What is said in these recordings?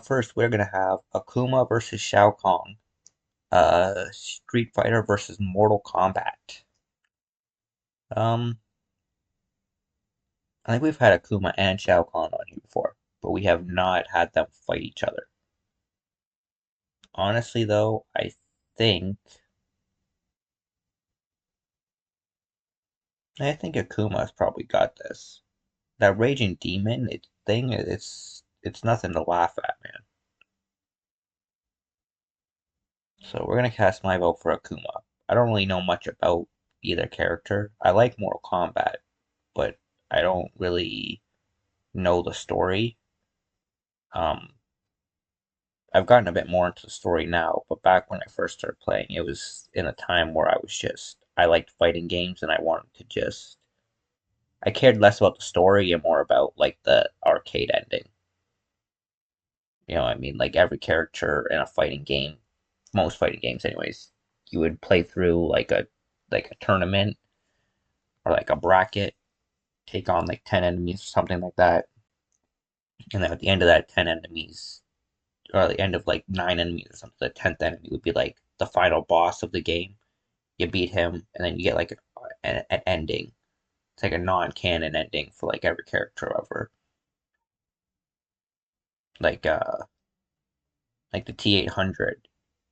First, we're gonna have Akuma versus Shao Kahn. Street Fighter versus Mortal Kombat. Um, I think we've had Akuma and Shao Kahn on here before, but we have not had them fight each other. Honestly, though, I think Akuma's probably got this. That Raging Demon it's nothing to laugh at, man. So we're gonna cast my vote for Akuma. I don't really know much about either character. I like Mortal Kombat, but I don't really know the story. Um, I've gotten a bit more into the story now, but back when I first started playing, it was in a time where I liked fighting games and I wanted to I cared less about the story and more about like the arcade ending. You know what I mean? Like every character in a fighting game, most fighting games anyways, you would play through like a tournament or like a bracket, take on like 10 enemies or something like that. And then at the end of that 10 enemies, or at the end of like 9 enemies or something, the 10th enemy would be like the final boss of the game. You beat him, and then you get like an ending. It's like a non-canon ending for like every character ever. Like like the T800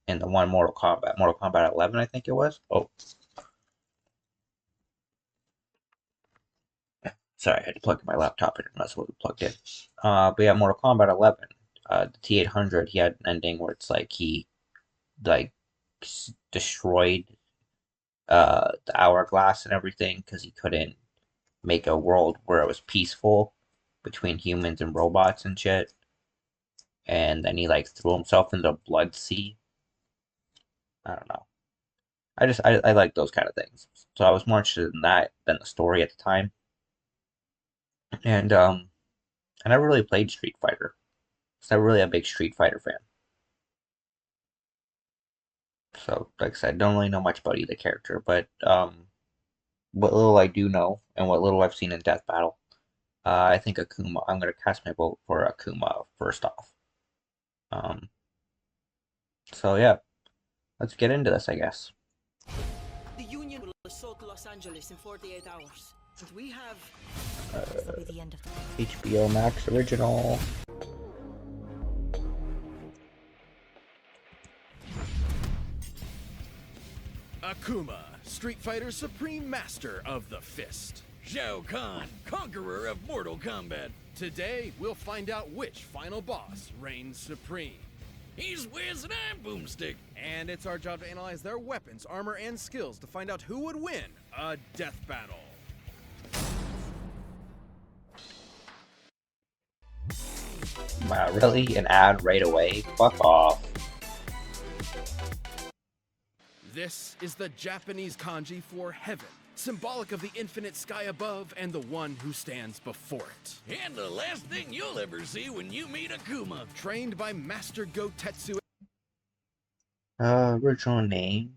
in the one Mortal Kombat 11, I think it was. Oh, sorry, I had to plug in my laptop and that's what we plugged in. But yeah, Mortal Kombat 11, the T800, he had an ending where it's like he like destroyed the hourglass and everything because he couldn't make a world where it was peaceful between humans and robots and shit. And then he like threw himself into a blood sea. I don't know. I like those kind of things. So I was more interested in that than the story at the time. And I never really played Street Fighter. So I'm really a big Street Fighter fan. So like I said, don't really know much about either character, but what little I do know and what little I've seen in Death Battle, I think Akuma. I'm gonna cast my vote for Akuma first off. Um, so yeah, let's get into this, I guess. The Union will assault Los Angeles in 48 hours. And we have... Uh, This will be the end of the... HBO Max original. Akuma, Street Fighter's supreme master of the fist. Shao Kahn, conqueror of Mortal Kombat. Today, we'll find out which final boss reigns supreme. He's Wiz and I'm Boomstick. And it's our job to analyze their weapons, armor, and skills to find out who would win a death battle. Wow, really? An ad right away? Fuck off. This is the Japanese kanji for heaven, symbolic of the infinite sky above and the one who stands before it. And the last thing you'll ever see when you meet Akuma. Trained by Master Gotetsu. Original name,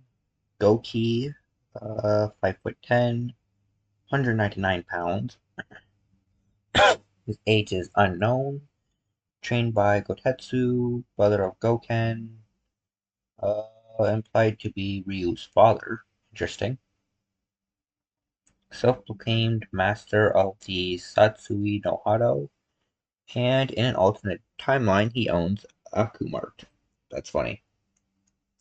Goki, 5'10", 199 pounds. His age is unknown. Trained by Gotetsu, brother of Goken. Implied to be Ryu's father. Interesting. Self-proclaimed master of the Satsui no Hado. And in an alternate timeline, he owns Akumart. That's funny.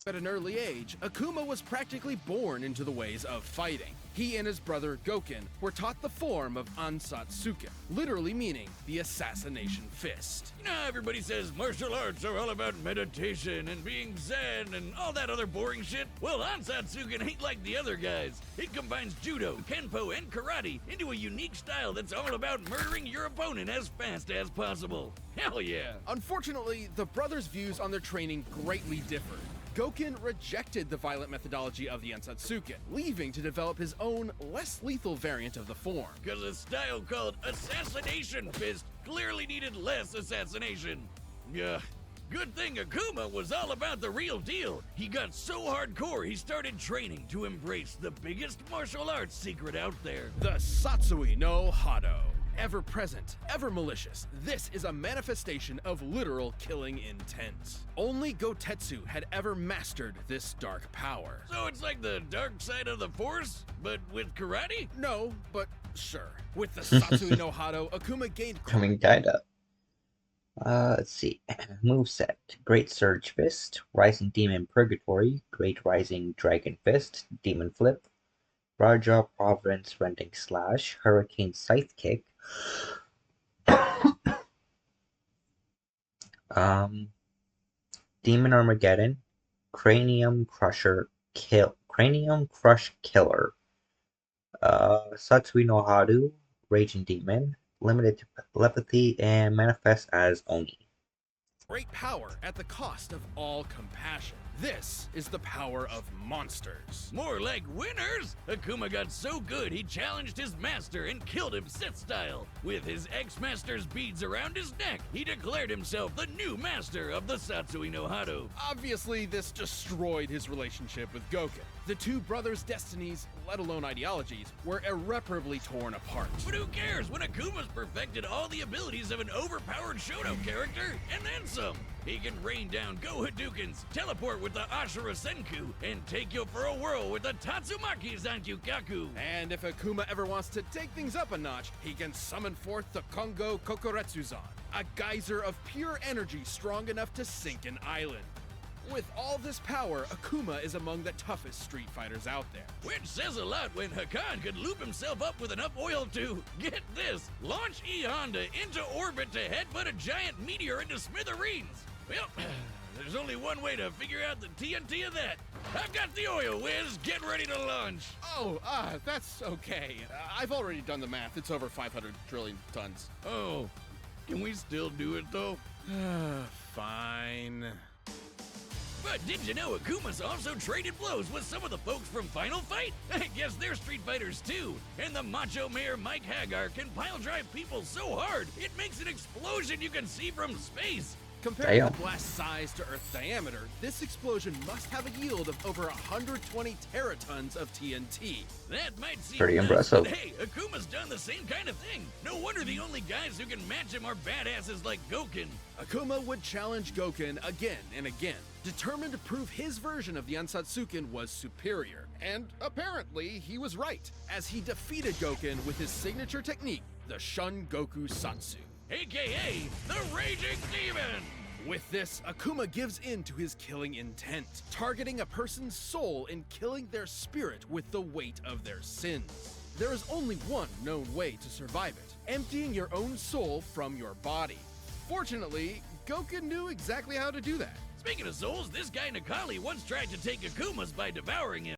At an early age, Akuma was practically born into the ways of fighting. He and his brother Goken were taught the form of Ansatsuken, literally meaning the assassination fist. You know how everybody says martial arts are all about meditation and being zen and all that other boring shit? Well, Ansatsuken ain't like the other guys. It combines judo, kenpo, and karate into a unique style that's all about murdering your opponent as fast as possible. Hell yeah! Unfortunately, the brothers' views on their training greatly differed. Goken rejected the violent methodology of the Ansatsuken, leaving to develop his own, less lethal variant of the form. Because a style called Assassination Fist clearly needed less assassination. Yeah. Good thing Akuma was all about the real deal. He got so hardcore he started training to embrace the biggest martial arts secret out there. The Satsui no Hado. ever present, ever malicious. This is a manifestation of literal killing intent. Only Gotetsu had ever mastered this dark power. So it's like the dark side of the Force, but with karate? No, but sure. With the Satsui no Hado, Akuma gained. I mean, kinda. Let's see. Moveset. Great Surge Fist, Rising Demon Purgatory, Great Rising Dragon Fist, Demon Flip, Raja Providence Rending Slash, Hurricane Scythe Kick, Demon Armageddon, Cranium Crush Killer, Satsui no Hado, Raging Demon, Limited Telepathy, and Manifest as Oni. Great power at the cost of all compassion. This is the power of monsters. More like winners! Akuma got so good he challenged his master and killed him Sith style. With his ex-master's beads around his neck, he declared himself the new master of the Satsui no Hado. Obviously, this destroyed his relationship with Goken. The two brothers' destinies, let alone ideologies, were irreparably torn apart. But who cares when Akuma's perfected all the abilities of an overpowered Shoto character, and then some? He can rain down Go Hadoukens, teleport with the Ashura Senku, and take you for a whirl with the Tatsumaki Zankyukaku. And if Akuma ever wants to take things up a notch, he can summon forth the Kongo Kokoretsuzan, a geyser of pure energy strong enough to sink an island. With all this power, Akuma is among the toughest street fighters out there. Which says a lot when Hakan could loop himself up with enough oil to, get this, launch E Honda into orbit to headbutt a giant meteor into smithereens. Well, there's only one way to figure out the TNT of that. I've got the oil whiz, get ready to launch. Oh, that's okay. I've already done the math. It's over 500 trillion tons. Oh, can we still do it though? Fine. But did you know Akuma's also traded blows with some of the folks from Final Fight? I guess they're Street Fighters too. And the Macho Mayor Mike Hagar can pile drive people so hard, it makes an explosion you can see from space. Compared to the blast size to Earth diameter, this explosion must have a yield of over 120 teratons of TNT. That might seem pretty nuts, impressive. but hey, Akuma's done the same kind of thing. No wonder the only guys who can match him are badasses like Goken. Akuma would challenge Goken again and again, determined to prove his version of the Ansatsuken was superior. And apparently, he was right, as he defeated Goken with his signature technique, the Shun Goku Satsu. AKA the Raging Demon! With this, Akuma gives in to his killing intent, targeting a person's soul and killing their spirit with the weight of their sins. There is only one known way to survive it, emptying your own soul from your body. Fortunately, Goken knew exactly how to do that. Speaking of souls, this guy Nakali once tried to take Akuma's by devouring him.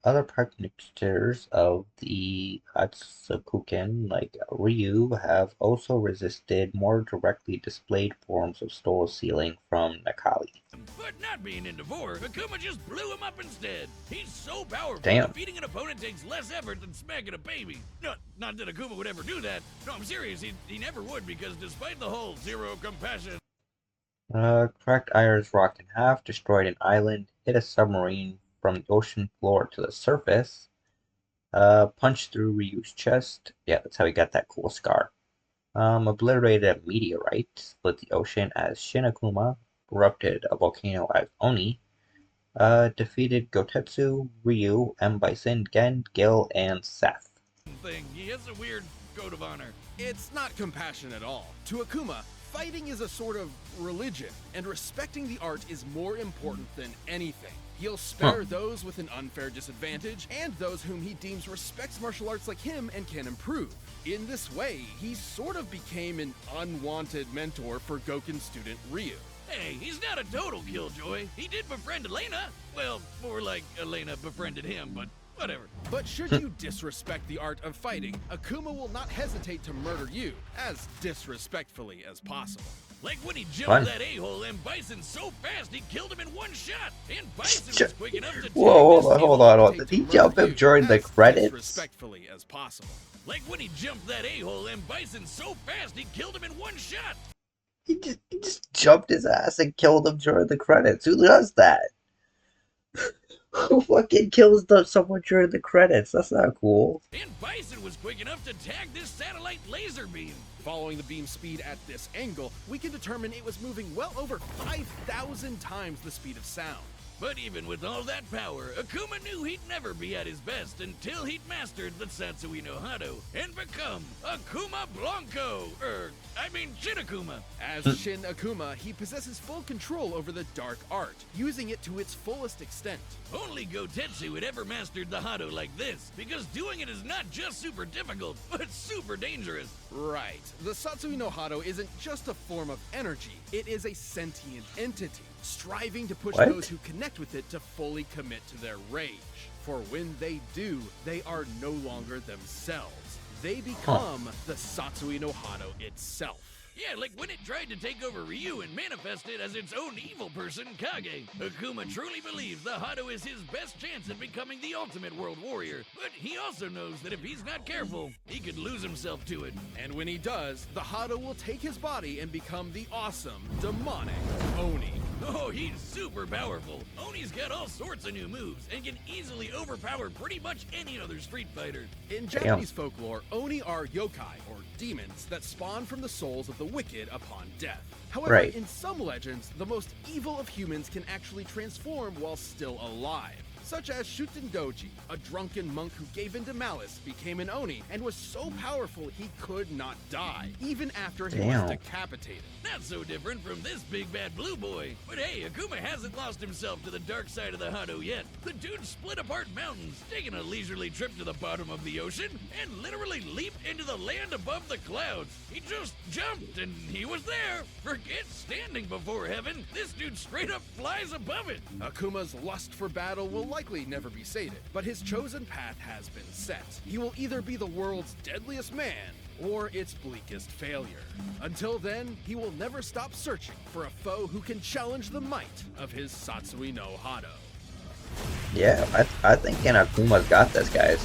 Other practitioners of the Hatsukuken, like Ryu, have also resisted more directly displayed forms of soul sealing from Nakali. But not being into vor, Akuma just blew him up instead. He's so powerful, Damn. defeating an opponent takes less effort than smacking a baby. Not that Akuma would ever do that. No, I'm serious, he never would, because despite the whole zero compassion... Cracked Iron's rock in half, destroyed an island, hit a submarine from the ocean floor to the surface, punched through Ryu's chest. Yeah, that's how he got that cool scar. Obliterated a meteorite, split the ocean as Shin Akuma, erupted a volcano as Oni, defeated Gotetsu, Ryu, M. Bison, Gen, Gil, and Seth. He has a weird code of honor. It's not compassion at all. To Akuma, fighting is a sort of religion, and respecting the art is more important than anything. He'll spare those with an unfair disadvantage, and those whom he deems respects martial arts like him and can improve. In this way, he sort of became an unwanted mentor for Goken's student Ryu. Hey, he's not a total killjoy. He did befriend Elena. Well, more like Elena befriended him, but whatever. But should you disrespect the art of fighting, Akuma will not hesitate to murder you as disrespectfully as possible. Like when he jumped that a-hole and Bison so fast he killed him in one shot. And Bison was quick enough to Whoa, hold on. Did he jump him during the credits? Respectfully as possible. Like when he jumped that a-hole and Bison so fast he killed him in one shot. He just jumped his ass and killed him during the credits. Who does that? Who fucking kills someone during the credits? That's not cool. And Bison was quick enough to tag this satellite laser beam. Following the beam speed at this angle, we can determine it was moving well over 5,000 times the speed of sound. But even with all that power, Akuma knew he'd never be at his best until he'd mastered the Satsui no Hado and become Akuma Blanco. Shin Akuma. As Shin Akuma, he possesses full control over the dark art, using it to its fullest extent. Only Gotetsu had ever mastered the Hado like this, because doing it is not just super difficult, but super dangerous. Right. The Satsui no Hado isn't just a form of energy, it is a sentient entity, striving to push What? those who connect with it to fully commit to their rage. For when they do, they are no longer themselves. They become the Satsui no Hado itself. Yeah, like when it tried to take over Ryu and manifest it as its own evil person, Kage. Akuma truly believes the Hado is his best chance at becoming the ultimate world warrior, but he also knows that if he's not careful, he could lose himself to it. And when he does, the Hado will take his body and become the awesome, demonic Oni. Oh, he's super powerful. Oni's got all sorts of new moves and can easily overpower pretty much any other Street Fighter. In Japanese folklore, Oni are yokai, or demons, that spawn from the souls of the wicked upon death. However, Right. in some legends, the most evil of humans can actually transform while still alive. Such as Shuten Doji, a drunken monk who gave in to malice, became an Oni, and was so powerful he could not die, even after he Damn. was decapitated. Not so different from this big bad blue boy. But hey, Akuma hasn't lost himself to the dark side of the Hado yet. The dude split apart mountains, taking a leisurely trip to the bottom of the ocean, and literally leaped into the land above the clouds. He just jumped, and he was there. Forget standing before heaven. This dude straight up flies above it. Akuma's lust for battle will likely never be sated, but his chosen path has been set. He will either be the world's deadliest man, or its bleakest failure. Until then, he will never stop searching for a foe who can challenge the might of his Satsui no Hado. Yeah, I think Akuma's got this, guys.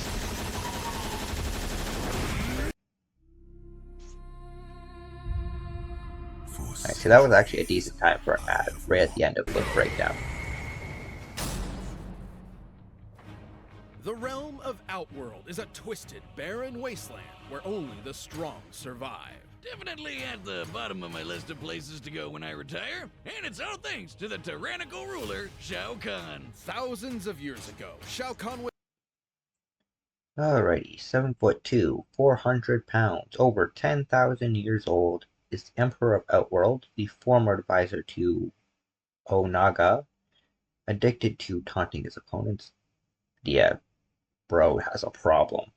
Alright, so that was actually a decent time for an ad, right at the end of the breakdown. The realm of Outworld is a twisted, barren wasteland where only the strong survive. Definitely at the bottom of my list of places to go when I retire, and it's all thanks to the tyrannical ruler, Shao Kahn. Thousands of years ago, Shao Kahn was Alrighty, 7'2", 400 pounds, over 10,000 years old, is the Emperor of Outworld, the former advisor to Onaga, addicted to taunting his opponents. Yeah, bro has a problem.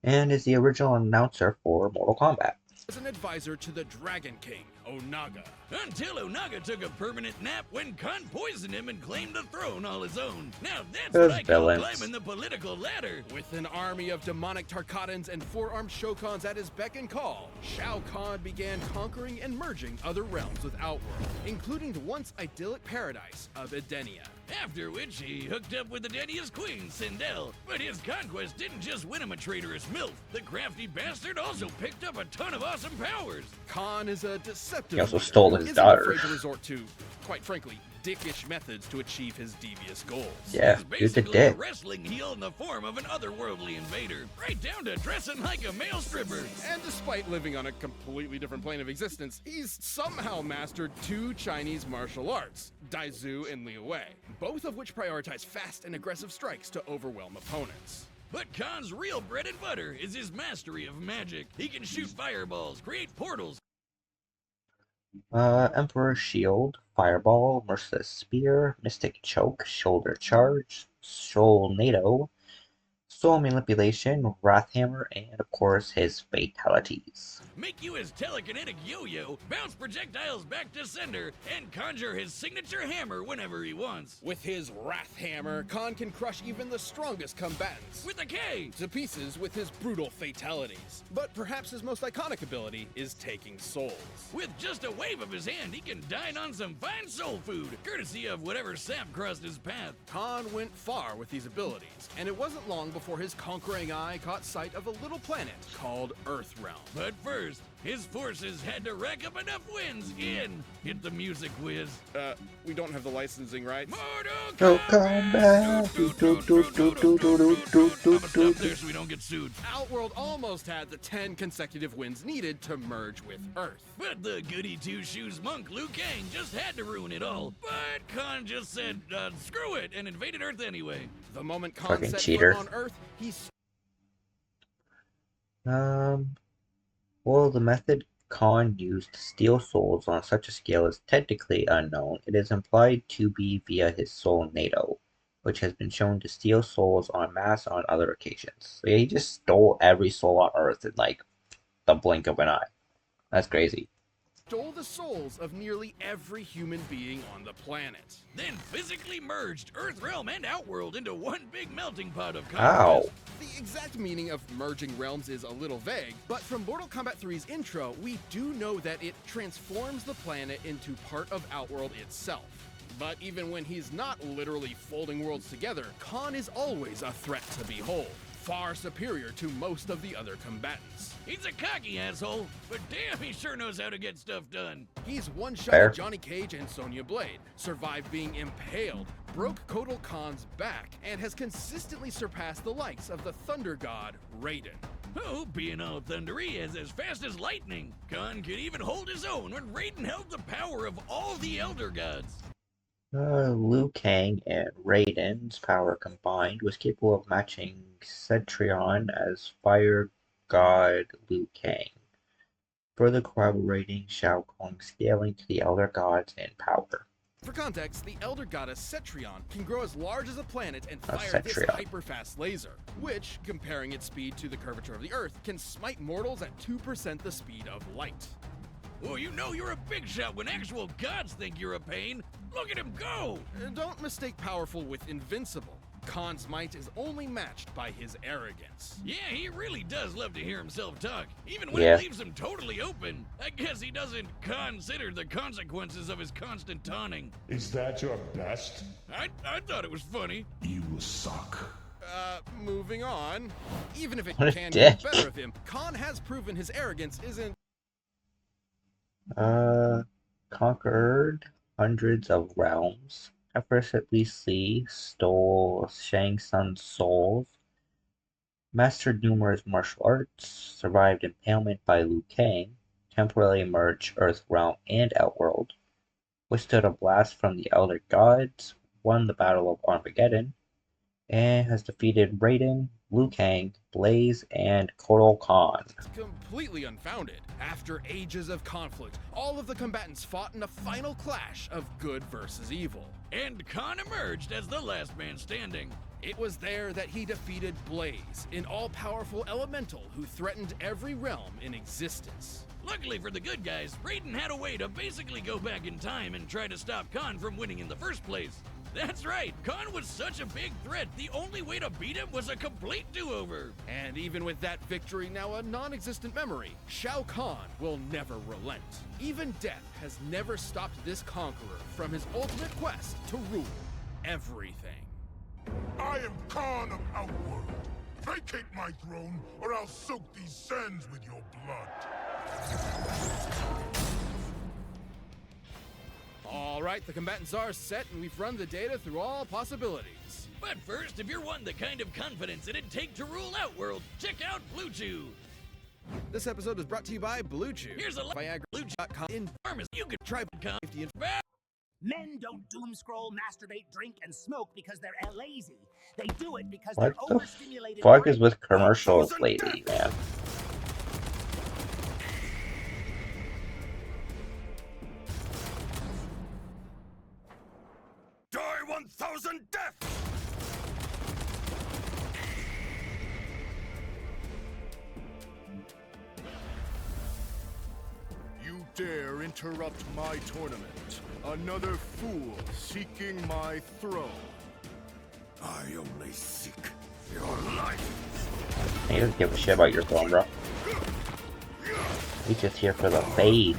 And is the original announcer for Mortal Kombat. an advisor to the Dragon King, Onaga. Until Onaga took a permanent nap when Khan poisoned him and claimed the throne all his own. Now that's Those what I call villains. climbing the political ladder. With an army of demonic Tarkatans and four-armed Shokans at his beck and call, Shao Kahn began conquering and merging other realms with Outworld, including the once idyllic paradise of Edenia. After which he hooked up with Edenia's queen, Sindel. But his conquest didn't just win him a traitorous MILF. The crafty bastard also picked up a ton of awesome powers. Khan is a deceptive He also leader stole who his isn't daughter. afraid to resort to, quite frankly, dickish methods to achieve his devious goals. Yeah, He's he's a basically a dick. wrestling heel in the form of an otherworldly invader, right down to dressing like a male stripper. And despite living on a completely different plane of existence, he's somehow mastered two Chinese martial arts, Daizu and Liu Wei, both of which prioritize fast and aggressive strikes to overwhelm opponents. But Khan's real bread and butter is his mastery of magic. He can shoot fireballs, create portals, Emperor Shield, Fireball, Merciless Spear, Mystic Choke, Shoulder Charge, Soul NATO, Soul Manipulation, Wrath Hammer, and of course his fatalities. make you his telekinetic yo-yo, bounce projectiles back to sender, and conjure his signature hammer whenever he wants. With his Wrath Hammer, Khan can crush even the strongest combatants With a K! to pieces with his brutal fatalities. But perhaps his most iconic ability is taking souls. With just a wave of his hand, he can dine on some fine soul food, courtesy of whatever sap crossed his path. Khan went far with these abilities, and it wasn't long before his conquering eye caught sight of a little planet called Earthrealm. But first, his forces had to rack up enough wins in Hit the music, whiz. We don't have the licensing rights. Mortal Kombat! I'm gonna stop there so we don't get sued. Outworld almost had the 10 consecutive wins needed to merge with Earth. But the goody two-shoes monk Liu Kang just had to ruin it all. But Khan just said, screw it, and invaded Earth anyway. The moment Khan Fucking set cheater. foot on Earth, he Well, the method Khan used to steal souls on such a scale is technically unknown. It is implied to be via his soul NATO, which has been shown to steal souls en masse on other occasions. So yeah, he just stole every soul on Earth in like the blink of an eye. That's crazy. stole the souls of nearly every human being on the planet. Then physically merged Earthrealm and Outworld into one big melting pot of Ow. conquest. The exact meaning of merging realms is a little vague, but from Mortal Kombat 3's intro, we do know that it transforms the planet into part of Outworld itself. But even when he's not literally folding worlds together, Khan is always a threat to behold, far superior to most of the other combatants. He's a cocky asshole, but damn, he sure knows how to get stuff done. He's one-shot Fair. Johnny Cage and Sonya Blade, survived being impaled, broke Kotal Khan's back, and has consistently surpassed the likes of the Thunder God, Raiden. Oh, being all thundery is as fast as lightning. Khan could even hold his own when Raiden held the power of all the Elder Gods. Liu Kang and Raiden's power combined was capable of matching Cetrion as Fire God Liu Kang, further corroborating Shao Kahn's scaling to the Elder Gods in power. For context, the Elder Goddess Cetrion can grow as large as a planet and fire this Cetrion. hyper-fast laser, which, comparing its speed to the curvature of the Earth, can smite mortals at 2% the speed of light. Oh, you know you're a big shot when actual gods think you're a pain. Look at him go! Don't mistake powerful with invincible. Khan's might is only matched by his arrogance. Yeah, he really does love to hear himself talk, even when Yeah. it leaves him totally open. I guess he doesn't consider the consequences of his constant taunting. Is that your best? I thought it was funny. You suck. Moving on. Even if it What a can dick. get better of him, Khan has proven his arrogance isn't Conquered hundreds of realms, effortlessly stole Shang Tsung's souls, mastered numerous martial arts, survived impalement by Liu Kang, temporarily merged Earthrealm and Outworld, withstood a blast from the Elder Gods, won the Battle of Armageddon, and has defeated Raiden, Liu Kang, Blaze, and Kotal Khan. completely unfounded. After ages of conflict, all of the combatants fought in a final clash of good versus evil. And Khan emerged as the last man standing. It was there that he defeated Blaze, an all-powerful elemental who threatened every realm in existence. Luckily for the good guys, Raiden had a way to basically go back in time and try to stop Khan from winning in the first place. That's right, Khan was such a big threat, the only way to beat him was a complete do-over. And even with that victory now a non-existent memory, Shao Kahn will never relent. Even death has never stopped this conqueror from his ultimate quest to rule everything. I am Khan of Outworld. Vacate my throne, or I'll soak these sands with your blood. All right, the combatants are set, and we've run the data through all possibilities. But first, if you're wanting the kind of confidence it'd take to rule Outworld, check out Blue Chew. This episode is brought to you by Blue Chew. Here's a Viagra.com in pharmacy. You could try Khan. safety and Men don't doom scroll, masturbate, drink, and smoke because they're lazy. They do it because What they're the overstimulated. fuck brains. is with commercials lately, man? Die 1,000 deaths! You dare interrupt my tournament. Another fool seeking my throne. I only seek your life. He doesn't give a shit about your throne, bro. He's just here for the fade.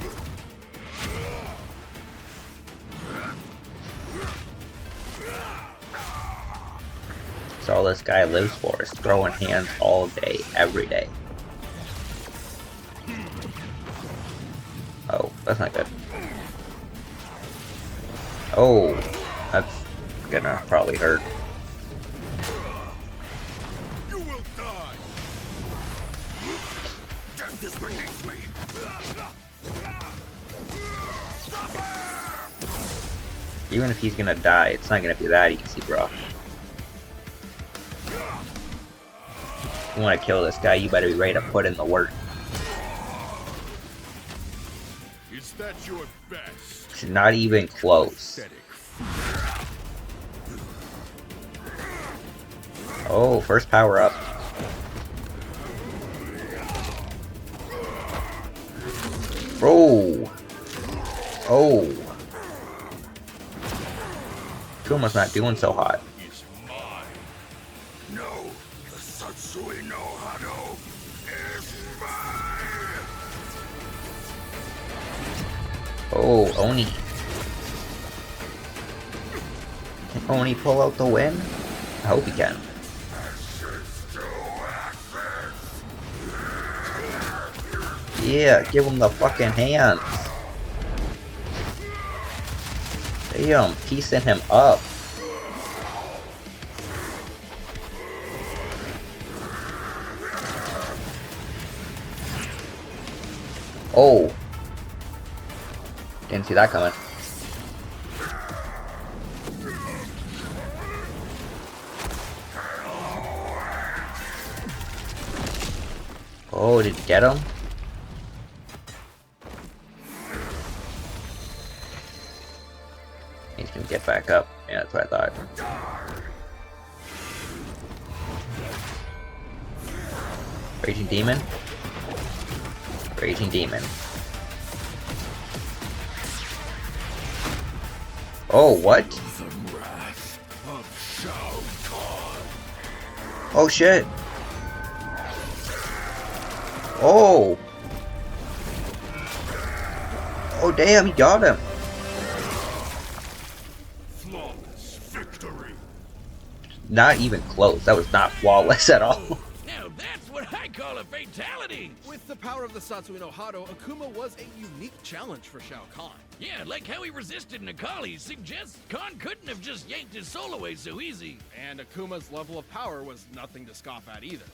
So all this guy lives for is throwing hands all day, every day. Oh, that's not good. Oh, that's gonna probably hurt. You will die. Death is beneath me. Even if he's gonna die, it's not gonna be that easy, bro. If you wanna kill this guy, you better be ready to put in the work. Is that your best? It's not even close. Oh, first power up. Oh! Oh! Akuma's not doing so hot. It's mine. No, the Satsui no Hado is mine. Oh, Oni. Can Oni pull out the win? I hope he can. Yeah, give him the fucking hands. Damn, piecing him up. Oh. Didn't see that coming. Oh, did you get him? He's gonna get back up. Yeah, that's what I thought. Raging Demon? Raging Demon. Oh, what? The wrath of Shao. Oh, shit. Oh! Oh, damn, he got him. Flawless victory. Not even close. That was not flawless at all. Now that's what I call a fatality! With the power of the Satsui no Hado, Akuma was a unique challenge for Shao Kahn. Yeah, like how he resisted Nakali suggests Khan couldn't have just yanked his soul away so easy. And Akuma's level of power was nothing to scoff at either.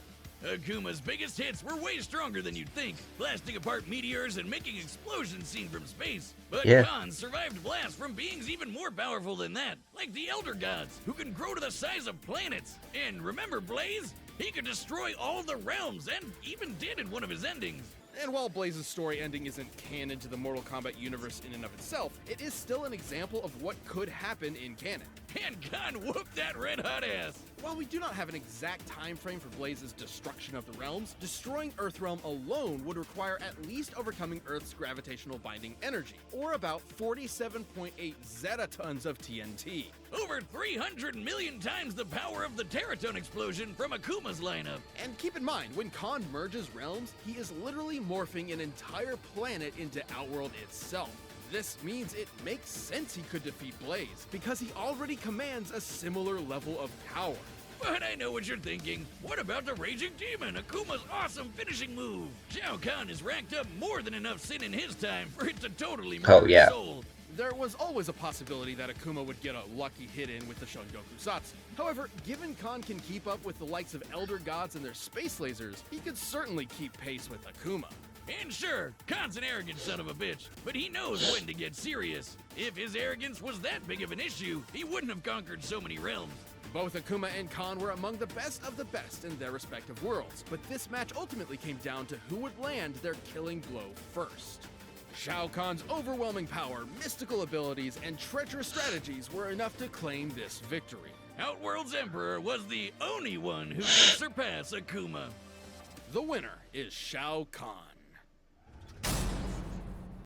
Akuma's biggest hits were way stronger than you'd think, blasting apart meteors and making explosions seen from space. But Yeah. Khan survived blasts from beings even more powerful than that, like the Elder Gods, who can grow to the size of planets. And remember Blaze? He could destroy all the realms, and even did in one of his endings. And while Blaze's story ending isn't canon to the Mortal Kombat universe in and of itself, it is still an example of what could happen in canon. And Khan whooped that red-hot ass. While we do not have an exact time frame for Blaze's destruction of the realms, destroying Earthrealm alone would require at least overcoming Earth's gravitational binding energy, or about 47.8 zetatons of TNT. Over 300 million times the power of the Teraton explosion from Akuma's lineup. And keep in mind, when Khan merges realms, he is literally morphing an entire planet into Outworld itself. This means it makes sense he could defeat Blaze, because he already commands a similar level of power. But I know what you're thinking. What about the Raging Demon, Akuma's awesome finishing move? Shao Kahn has racked up more than enough sin in his time for it to totally murder Oh, yeah. his soul. There was always a possibility that Akuma would get a lucky hit in with the Shungoku Satsu. However, given Khan can keep up with the likes of Elder Gods and their space lasers, he could certainly keep pace with Akuma. And sure, Khan's an arrogant son of a bitch, but he knows when to get serious. If his arrogance was that big of an issue, he wouldn't have conquered so many realms. Both Akuma and Khan were among the best of the best in their respective worlds, but this match ultimately came down to who would land their killing blow first. Shao Kahn's overwhelming power, mystical abilities, and treacherous strategies were enough to claim this victory. Outworld's Emperor was the only one who could surpass Akuma. The winner is Shao Kahn.